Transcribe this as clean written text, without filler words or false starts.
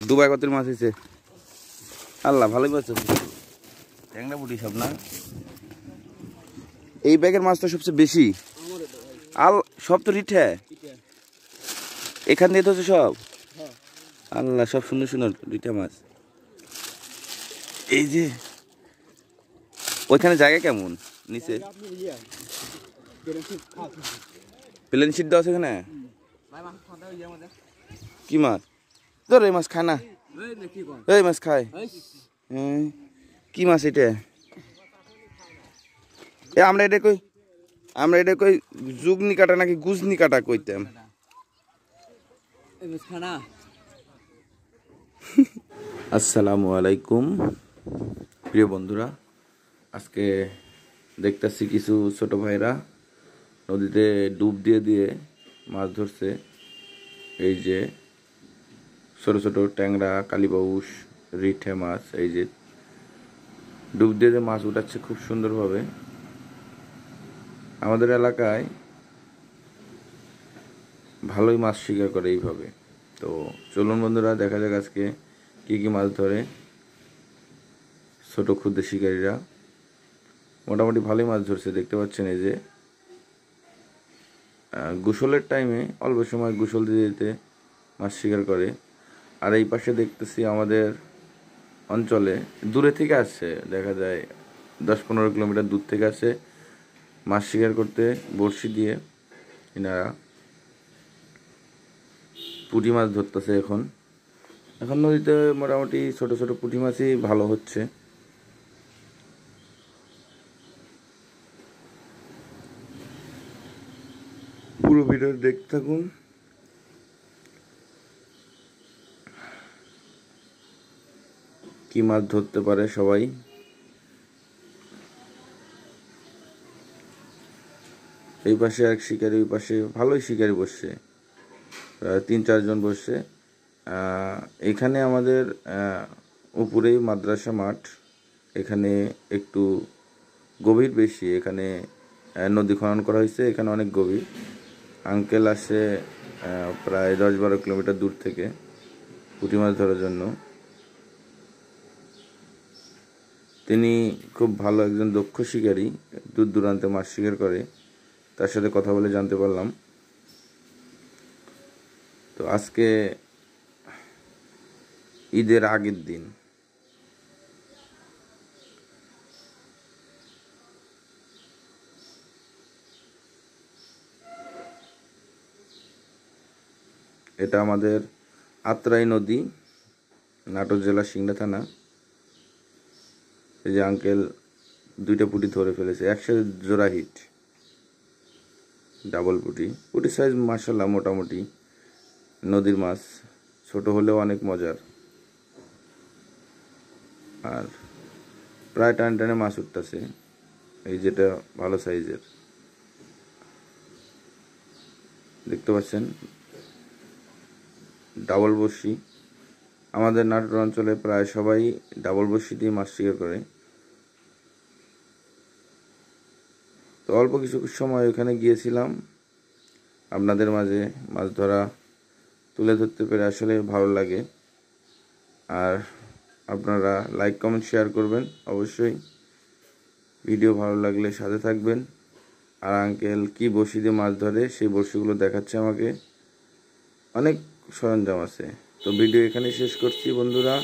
Dubai কত মাছ হয়েছে আল্লাহ ভালোই পাচ্ছ ট্যাংরা পুটি সব না এই ব্যাগের মাছ তো সবচেয়ে বেশি সব তো রিঠে এখান দিয়ে তো সব আল্লাহ সব সুন্দর সুন্দর রিঠা মাছ এই যে ওইখানে জায়গা কেমন নিচে প্লেন শিট দেওয়া আছে এখানে কি মাছ ধর এই মাছ খায় না এই মাছ খায় কি মাছ এটা আমরা এটা কই জুগনি কাটা নাকি গুজনি কাটা কইতাম আসসালামু আলাইকুম প্রিয় বন্ধুরা আজকে দেখতেছি কিছু ছোট ভাইরা নদীতে ডুব দিয়ে দিয়ে মাছ ধরছে এই যে ছোট ছোট ট্যাংরা কালীবাউস রিঠে মাছ এই যে ডুব দিয়ে দিয়ে মাছ উঠাচ্ছে খুব সুন্দরভাবে আমাদের এলাকায় ভালোই মাছ শিকার করে এইভাবে তো চলুন বন্ধুরা দেখা যাক আজকে কি কি মাছ ধরে ছোট ক্ষুদ্র শিকারীরা মোটামুটি ভালোই মাছ ধরছে দেখতে পাচ্ছেন এই যে গোসলের টাইমে অল্প সময় গোসল দিয়ে দিতে মাছ শিকার করে আর এই পাশে দেখতেছি আমাদের অঞ্চলে দূরে থেকে আসছে দেখা যায় 10-15 কিলোমিটার দূর থেকে আসে মাছ শিকার করতে বড়শি দিয়ে এনারা পুঁটি মাছ ধরতেছে এখন নদীতে মোটামুটি ছোট ছোট পুঁটি মাছই ভালো হচ্ছে পুরো ভিডিও দেখতে থাকুন কি মাছ ধরতে পারে সবাই এই পাশে এক শিকারী ওই পাশে ভালোই শিকারী বসছে 3-4 জন বসছে এখানে আমাদের উপরেই মাদ্রাসা মাঠ এখানে একটু গভীর বেশি এখানে নদী খনন করা হয়েছে এখানে অনেক গভীর আঙ্কেল আসে প্রায় 10-12 কিলোমিটার দূর থেকে পুঁটি মাছ ধরার জন্য তিনি খুব ভালো একজন দক্ষ শিকারী দূর দূরান্তে মাছ শিকার করে তার সাথে কথা বলে জানতে পারলাম তো আজকে ঈদের আগের দিন এটা আমাদের আত্রাই নদী নাটোর জেলা সিংড়া থানা এই যে আঙ্কেল 2টা পুঁটি ধরে ফেলেছে একসাথে জোড়া হিট ডাবল পুঁটি সাইজ মাশাআল্লাহ মোটামুটি নদীর মাছ ছোট হলেও অনেক মজার আর প্রায় টানে মাছ উঠতেছে এই যেটা ভালো সাইজের দেখতে পাচ্ছেন ডাবল বড়শি আমাদের নাটোর অঞ্চলে প্রায় সবাই ডাবল বড়শি দিয়ে মাছ শিকার করে তো অল্প কিছু সময় ওখানে গিয়েছিলাম আপনাদের মাঝে মাছ ধরা তুলে ধরতে পেরে আসলে ভালো লাগে আর আপনারা লাইক কমেন্ট শেয়ার করবেন অবশ্যই ভিডিও ভালো লাগলে সাথে থাকবেন আর আঙ্কেল কি বড়শি দিয়ে মাছ ধরে সেই বড়শিগুলো দেখাচ্ছে আমাকে অনেক সরঞ্জাম আছে তো ভিডিও এখানে শেষ করছি বন্ধুরা।